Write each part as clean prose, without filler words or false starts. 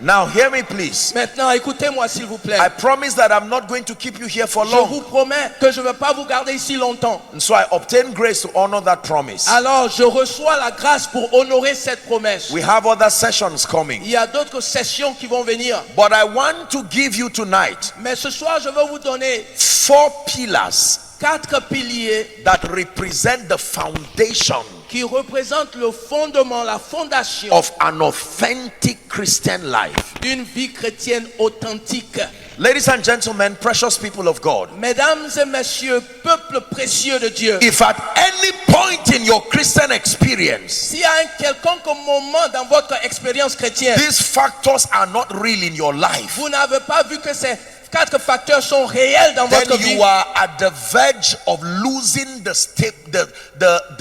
Now hear me please. Maintenant, écoutez-moi s'il vous plaît. I promise that I'm not going to keep you here for Je long. vous promets que je ne vais pas vous garder ici longtemps. And so I obtain grace to honor that promise. Alors, je reçois la grâce pour honorer cette promesse. We have other sessions coming. Il y a d'autres sessions qui vont venir. But I want to give you tonight Mais ce soir, je vais vous donner 4 pillars 4 piliers that represent the foundation qui représentent le fondement, la fondation of an authentic Christian life. d'une vie chrétienne authentique. Ladies and gentlemen, precious people of God, Mesdames et messieurs, peuple précieux de Dieu, if at any point in your Christian experience s'il y a un quelconque moment dans votre expérience chrétienne, these factors are not real in your life, vous n'avez pas vu que ces 4 facteurs sont réels dans votre then vie, you are at the verge of losing the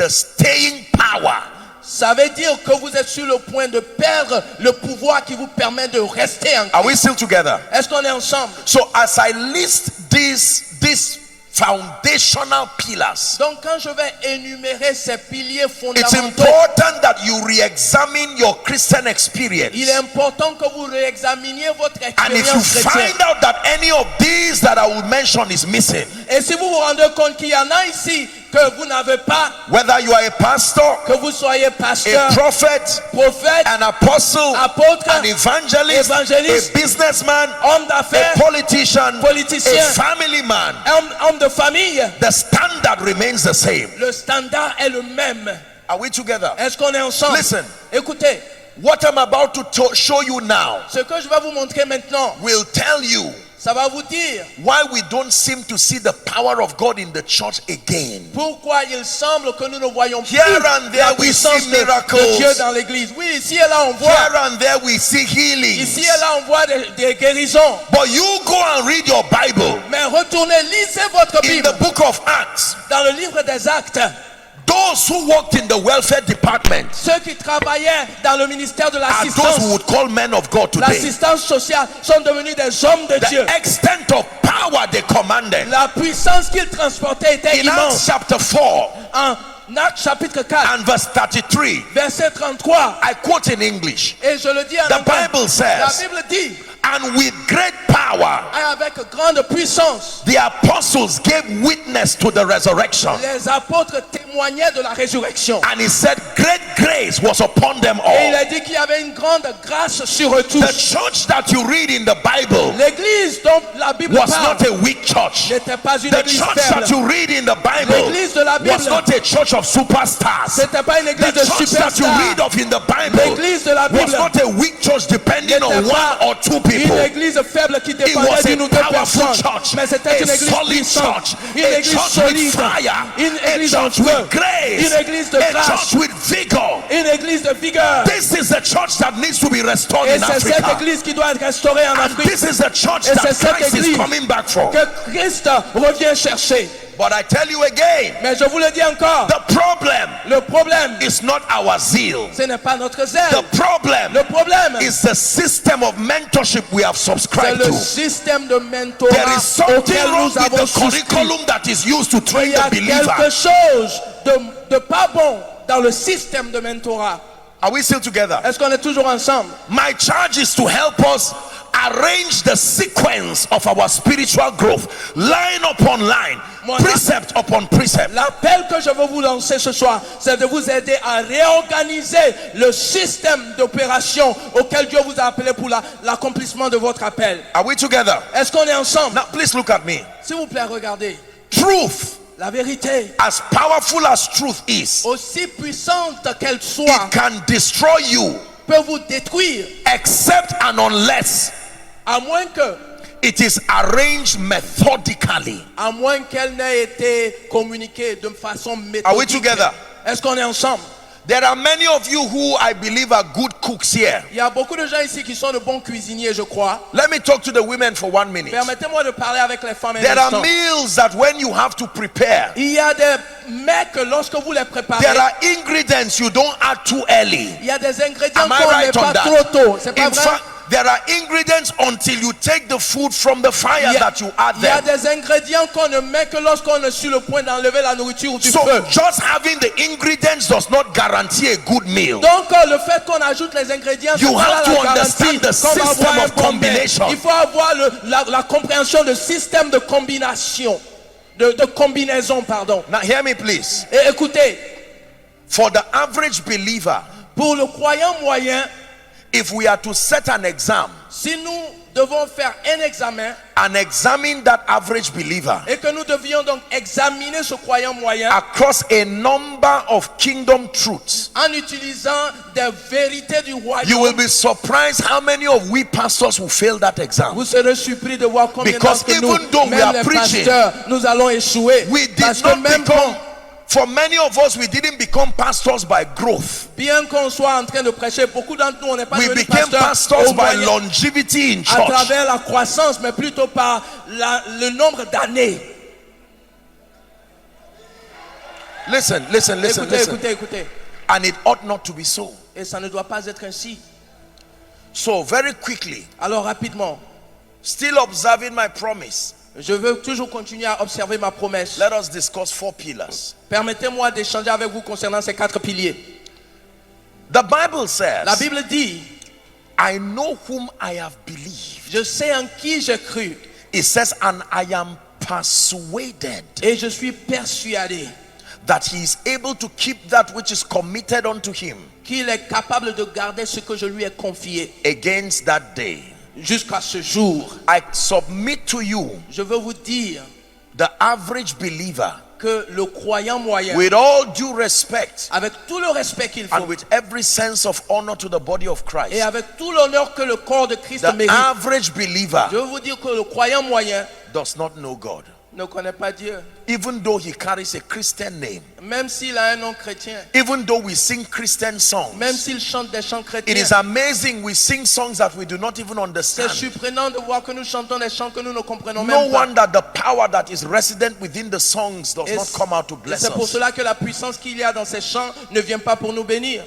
staying power. ça veut dire que vous êtes sur le point de perdre le pouvoir qui vous permet de rester en Christ. Are we still together? Est-ce qu'on est ensemble? So as I list these foundational pillars, Donc quand je vais énumérer ces piliers it's fondamentaux, important that you re-examine your Christian experience. il est important que vous réexaminiez votre And if you expérience chrétienne. find out that any of these that I will mention is missing, Et si vous vous rendez compte qu'il y en a ici que vous n'avez pas, whether you are a pastor, que vous soyez pasteur, a prophet, prophète, an apostle, apôtre, an evangelist, évangéliste, a businessman, homme a d'affaires, politician, politicien, a family man, homme de famille, the standard remains the same. le standard est le même. Are we together? Est-ce qu'on est ensemble? Listen. Écoutez, What I'm about to show you now ce que je vais vous montrer maintenant, will tell you ça va vous dire why we don't seem to see the power of God in the church again. pourquoi il semble que nous ne voyons plus Here and there la we puissance see de miracles. Dieu dans l'église. Oui, ici et là on voit, Here and there we see healings. ici et là on voit des guérisons. But you go and read your Bible Mais retournez, lisez votre in Bible the book of Acts. dans le livre des Actes. Those who worked in the welfare department Ceux qui travaillaient dans le ministère de are those l'assistance, we would call men of God today. l'assistance sociale, sont devenus des hommes de Dieu. The extent of power they commanded. La puissance qu'ils transportaient était In Acts immense. chapter 4 En Actes chapitre 4, and verse 33, verset 33, I quote in English. et je le dis en The anglais, Bible la says, Bible dit, and with great power avec grande puissance, the apostles gave witness to the resurrection. les apôtres témoignaient de la résurrection. And he said great grace was upon them Et il all. a dit qu'il y avait une grande grâce sur eux The tous. church that you read in the Bible L'église dont la Bible was parle not a weak church. n'était pas une The église church faible. that you read in the Bible L'église de la Bible was not a church of superstars. c'était pas une The église de church that you superstars. read of in the Bible L'église de la was Bible not a weak church depending on n'était one pas or two people. une église faible qui It dépendait was d'une ou a deux powerful personnes, church, mais c'était a une église solid puissante, church, une a église church with solide, fire, une a église en church feu, with grace, une église de a grâce, church with vigor. une église de vigueur. This is the church that needs to be restored Et in c'est cette Africa. église qui doit être restaurée en And Afrique, this is the church Et that c'est cette Christ is église coming back for. que Christ revient chercher. But I tell you again, Mais je vous le dis encore, the problem le problème, is not our zeal. ce n'est pas notre zèle. The problem Le problème, is the system of mentorship we have c'est subscribed le to. système de There mentorat is something auquel wrong nous with avons the souscrit. curriculum that is used to train Il y a the believer. quelque chose de pas bon dans le système de mentorat. Are we still together? Est-ce qu'on est toujours ensemble? My charge is to help us arrange the sequence of our spiritual growth, line upon line, precept upon precept. L'appel que je veux vous lancer ce soir, c'est de vous aider à réorganiser le système d'opération auquel Dieu vous a appelé pour l'accomplissement de votre appel. Are we together? Est-ce qu'on est ensemble? Now please look at me. S'il vous plaît, regardez. Truth, La vérité, as powerful as truth is, aussi puissante qu'elle soit, it can destroy you peut vous détruire, except and unless à moins que it is arranged methodically. à moins qu'elle n'ait été communiquée de façon méthodique. Are we together? Est-ce qu'on est ensemble? There are many of you who I believe are good cooks here. Il y a beaucoup de gens ici qui sont de bons cuisiniers, je crois. Let me talk to the women for 1 minute. Permettez-moi de parler avec les femmes un There are instant. meals that when you have to prepare, Il y a des mets que lorsque vous les préparez, there are ingredients you don't add too early. il y a des ingrédients Am I qu'on ne met right on pas that? trop tôt. C'est pas In vrai? fact, there are ingredients until you take the food from the fire that you add Il y a them. des ingrédients qu'on ne met que lorsqu'on est sur le point d'enlever la nourriture du So feu. just having the ingredients does not guarantee a good meal. Donc le fait qu'on ajoute les ingrédients, You c'est pas have la to garantie understand the qu'on va system avoir un of bon mets. combination. Il faut avoir la compréhension de système de combination, de combinaison, pardon. Now hear me please. Et écoutez, For the average believer, pour le croyant moyen, if we are to set an exam si nous devons faire un examen and examine that average believer et que nous devions donc examiner ce croyant moyen across a number of kingdom truths, en utilisant des vérités du you will royaume, be surprised how many of we pastors will fail that exam. vous serez surpris de voir combien Because d'entre nous, even though we même are les preaching, pasteurs, nous allons échouer. We did Parce que not même become, for many of us, we didn't become pastors by growth. bien qu'on soit en train de prêcher, beaucoup d'entre nous, on n'est pas We devenus became pasteurs pastors au by moyen, longevity in à church. travers la croissance, mais plutôt par le nombre d'années. Listen. Écoutez. And it ought not to be so. Et ça ne doit pas être ainsi. So very quickly, Alors rapidement, still observing my promise, je veux toujours continuer à observer ma promesse. let us discuss 4 pillars. Permettez-moi d'échanger avec vous concernant ces 4 piliers. The Bible says, La Bible dit, I know whom I have believed. je sais en qui j'ai cru It says, and I am persuaded et je suis persuadé that he is able to keep that which is committed unto him qu'il est capable de garder ce que je lui ai confié against that day. jusqu'à ce jour. I submit to you, Je veux vous dire the average believer, que le croyant moyen, with all due respect avec tout le respect qu'il and faut with every sense of honor to the body of et Christ, avec tout l'honneur que le corps de Christ the mérite, average believer je veux vous dire que le croyant moyen does not know God, ne connaît pas Dieu. even though he carries a Christian name, Même s'il a un nom chrétien, even though we sing Christian songs. même s'il chante des chants It chrétiens. is amazing we sing songs that we do not even C'est understand. surprenant de voir que nous chantons des chants que nous ne comprenons No même pas. wonder the power that is resident within the songs does Et not come out to bless c'est pour us. cela que la puissance qu'il y a dans ces chants ne vient pas pour nous bénir.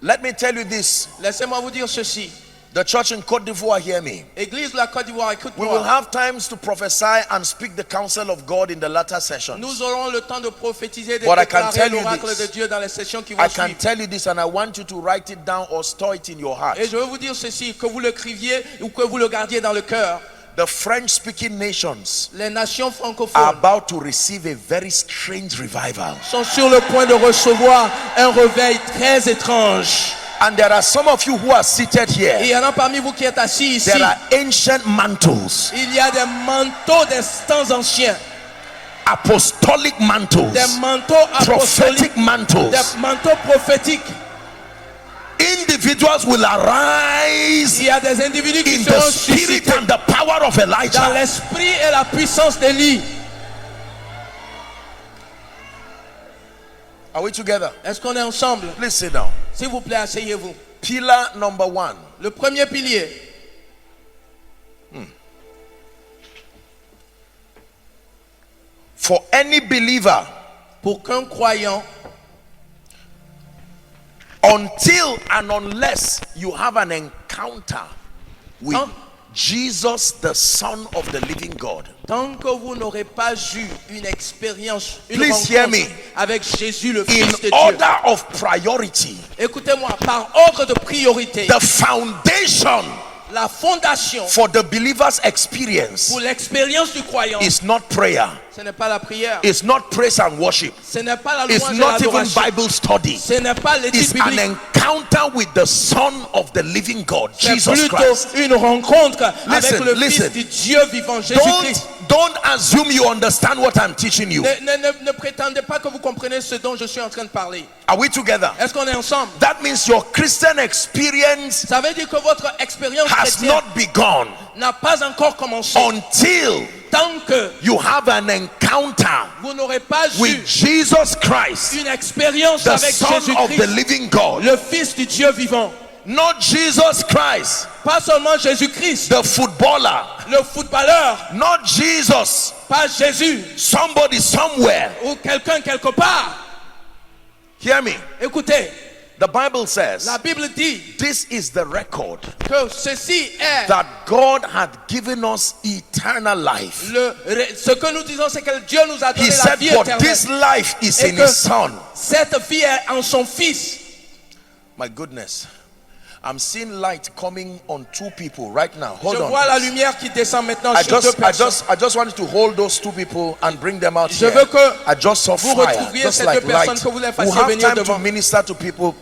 Let me tell you this. Laissez-moi vous dire ceci. The church in Cote d'Ivoire, hear me. Église de la Côte d'Ivoire, We will écoute-moi. have times to prophesy and speak the counsel of God in the latter sessions. Nous aurons le temps de prophétiser, de But I can déclarer tell you l'oracle this. de Dieu dans les sessions qui I vont can suivre. tell you this, and I want you to write it down or store it in your heart. Et je veux vous dire ceci, que vous le criviez ou que vous le gardiez dans le cœur. The French-speaking nations Les nations are francophones about to receive a very strange revival. sont sur le point de recevoir un réveil très étrange. And there are some of you who are seated Et il here. y en a parmi vous qui êtes assis ici. There are ancient mantles, Il y a des manteaux des temps anciens, apostolic mantles, des manteaux apostoliques, prophetic mantles. des manteaux prophétiques. Individuals will arise Il y a des individus qui in the seront spirit suscités and the power of dans Elijah. l'esprit et la puissance d'Élie. Are we together? Est-ce qu'on est ensemble? Please sit down. S'il vous plaît, asseyez-vous. Pillar number 1. Le premier pilier, For any believer, pour qu'un croyant, until and unless you have an encounter with Huh? Jesus, the Son of the living God, tant que vous n'aurez pas eu une expérience, une Please hear rencontre me. avec Jésus, le in Fils de Dieu. order of priority, Écoutez-moi, par ordre de priorité, the foundation la fondation for the believer's experience pour l'expérience du croyant, is not prayer, ce n'est pas la prière, it's not praise and worship, ce n'est pas la it's louange et not even l'adoration, Bible study. ce n'est pas l'étude It's an biblique, encounter with the Son of the living God, c'est Jesus plutôt Christ. une rencontre avec Listen, le listen. Fils du Dieu vivant, Jésus-Christ. Don't assume you understand what I'm teaching you. Ne prétendez pas que vous comprenez ce dont je suis en train de parler. Are we together? Est-ce qu'on est ensemble? That means your Christian experience Ça veut dire que votre expérience has chrétienne not begun n'a pas encore commencé. until Tant que you have an encounter vous n'aurez pas eu with Jesus Christ, une expérience the avec Son of the Jésus-Christ, living God. le Fils du Dieu vivant. Not Jesus Christ, Pas seulement Jésus-Christ, the footballer. le footballeur, Not Jesus, pas Jésus somebody somewhere. ou quelqu'un quelque part. Hear me. Écoutez, The Bible says, La Bible dit this is the record que ceci est that God had given us eternal life. ce que nous disons, c'est que Dieu nous a donné He la said, vie but éternelle. this life is Et in que His Son. cette vie est en son Fils. My goodness. I'm seeing light coming on two people right now. Hold Je on. vois la lumière qui descend maintenant I sur deux personnes. just wanted to hold those two people and bring them out Je here. veux que I just saw vous fire, retrouviez just ces like deux personnes, light. que vous les We fassiez have venir time to devant. minister to people.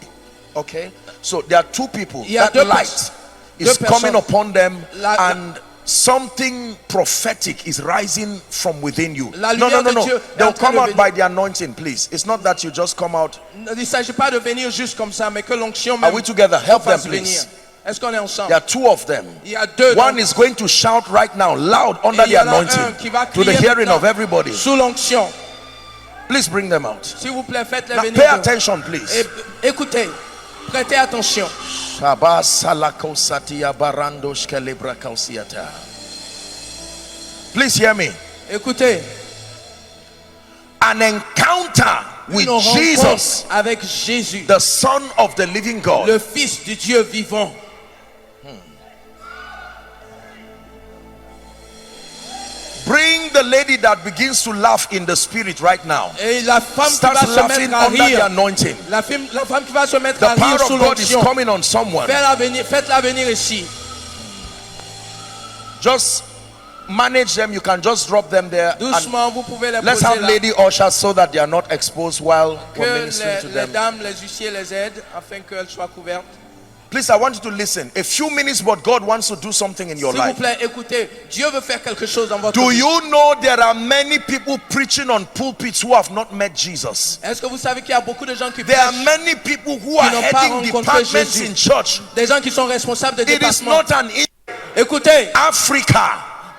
Okay, so there are two people. Il y a That deux light deux is coming personnes. upon them, La- and something prophetic is rising from within you. La No. lumière de Dieu est en They'll train come de out venir. by the anointing, please. It's not that you just come out. Il ne s'agit pas de venir juste comme ça, mais que l'onction Are même we together? Help them, fasse venir. please. Est-ce qu'on est ensemble? There are two of them. Il y a deux. One is going to shout right now, loud, under Et il y the en a un anointing, qui va to the crier hearing maintenant of everybody. sous l'onction. Please bring them out. S'il vous plaît, faites-les Now, venir. pay devant. attention, please. Et écoutez, prêtez attention. Please hear me. Écoutez, An encounter with une rencontre Jesus, avec Jésus, the Son of the living God. le Fils du Dieu vivant. Bring the lady that begins to laugh in the spirit right now. Et la femme qui Starts va se laughing mettre à under the rire. anointing. La femme qui va se mettre The à rire power sous of God is l'onction. coming on someone. Faites-la venir ici. Just manage them. You can just drop them there. And Doucement, vous pouvez les let's poser have là. lady ushers so that they are not exposed while Que we're ministering to les them. dames, les huissiers les aident afin qu'elles soient couvertes. Please, I want you to listen. A few minutes, but God wants to do something in your S'il vous life. plaît, écoutez, Dieu veut faire quelque chose dans votre Do vie. you know there are many people preaching on pulpits who have not met Jesus? Est-ce que vous savez qu'il y a beaucoup de gens qui There are prêchent, many people who are n'ont pas heading rencontré departments Jésus. in church. des gens qui sont responsables de It is déplacement? not an Écoutez, Africa,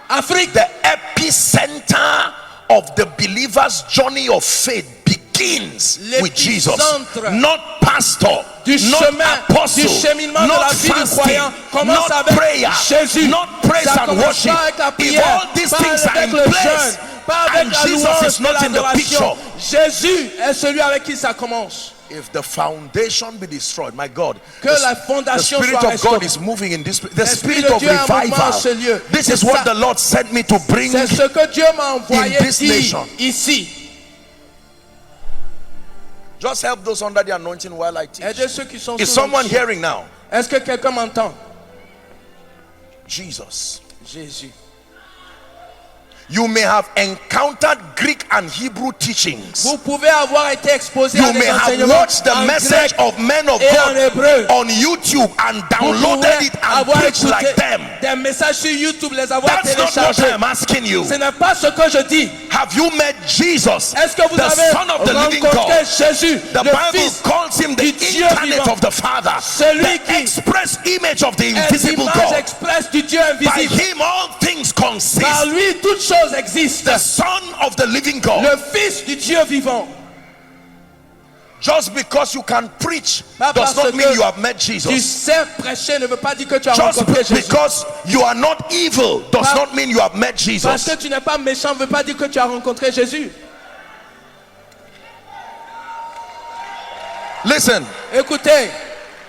Afrique, the epicenter of the believer's journey of faith begins with Jesus, l'épicentre not pastor, du not chemin, apostle, du cheminement de la not vie du fasting, croyant commence not avec prayer, Jésus. not praise Ça and commence worship. pas avec la If prière, all these pas things are avec in le place jeûne, pas avec and la Jesus louange is not et in the l'adoration, picture, Jésus est celui avec qui ça commence. if the foundation be destroyed, my God, Que la the fondation Spirit soit of God restaurée. is moving in this. The L'Esprit Spirit de of Dieu est en mouvement en ce revival. lieu. This is C'est what ça. the Lord sent me to bring. C'est ce que Dieu m'a envoyé in this dire nation. ici. Just help those under the anointing while I teach. Aidez ceux qui sont Is sous someone l'onction. hearing now? Est-ce que quelqu'un m'entend? Jesus. Jésus. You may have encountered Greek and Hebrew teachings. Vous pouvez avoir été exposé You à des may have enseignements watched the en message grec of men of et en God hébreu. on YouTube and Vous downloaded pouvez it and avoir preached écouté like them. des messages sur YouTube, les avoir That's not what téléchargés. I'm asking you. Ce n'est pas ce que je dis. Have you met Jesus, Est-ce que vous the avez Son of the living rencontré God? Jésus, The le Bible Fils calls him the du Dieu incarnate vivant, of the Father, celui the qui express image of the est invisible l'image God. expresse du Dieu By invisible? him all things consist. Par lui, toutes choses existent. The Son of the living God. Le Fils du Dieu vivant. Just because you can preach Pas does parce not mean que you have met Tu Jesus. sais prêcher ne veut pas dire que tu as Just rencontré Jésus. because you are not evil does Pas- not mean you have met Parce Jesus. que tu n'es pas méchant ne veut pas dire que tu as rencontré Jésus. Listen, Écoutez,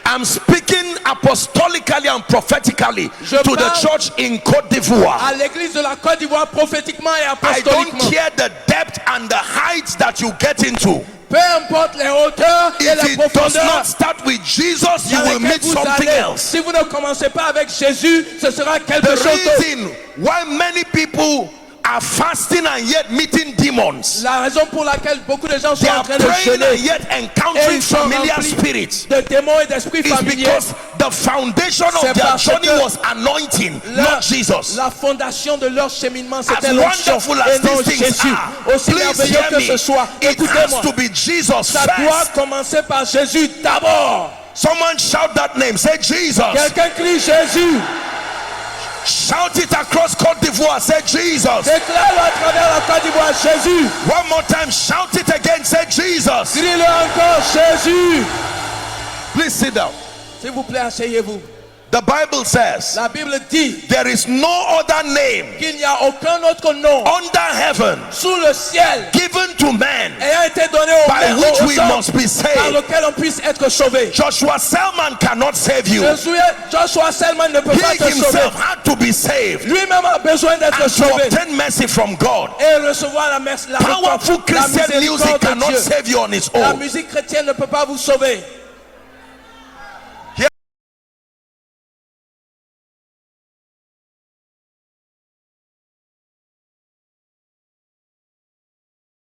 I'm speaking apostolically and prophetically Je to the parle church in Cote d'Ivoire. à l'église de la Côte d'Ivoire prophétiquement et I don't apostoliquement. care the depth and the heights that you get into. Peu importe les hauteurs et If les it does profondeurs not start with Jesus, you dans will lesquelles meet vous something allez. else. Si vous ne commencez pas avec Jésus, ce sera quelque The chose d'autre. reason why many people are fasting and yet meeting demons, La raison pour laquelle beaucoup de gens sont they en are train de praying and jeûner yet et encountering ils sont familiar remplis spirits, de démons et d'esprits is familiers. because the foundation of C'est their parce journey que was anointing, La, not Jesus. la fondation de leur cheminement, c'était As l'onction wonderful et as non these things Jésus. are, Aussi please merveilleux hear que me, ce soit, it has écoutez-moi, to be Jesus ça doit first. commencer par Jésus d'abord. Someone shout that name, say Jesus. Quelqu'un crie Jésus. Shout it across Cote d'Ivoire, say Jesus. Déclare-le à travers la Côte d'Ivoire, Jésus. One more time, shout it again, say Jesus. Crie-le encore, Jésus. Please sit down. S'il vous plaît, asseyez-vous. The Bible says La Bible dit there is no other name qu'il n'y a aucun autre nom under heaven sous le ciel given to man ayant été donné by which we aux hommes must be par saved. lequel on puisse être sauvé. Joshua Selman cannot save you. Joshua Selman ne peut pas He te sauver. himself had to be saved Lui-même a besoin d'être and to sauvé obtain mercy from God. et recevoir la Powerful Christian music miséricorde de cannot Dieu. save you on its La own. musique chrétienne ne peut pas vous sauver.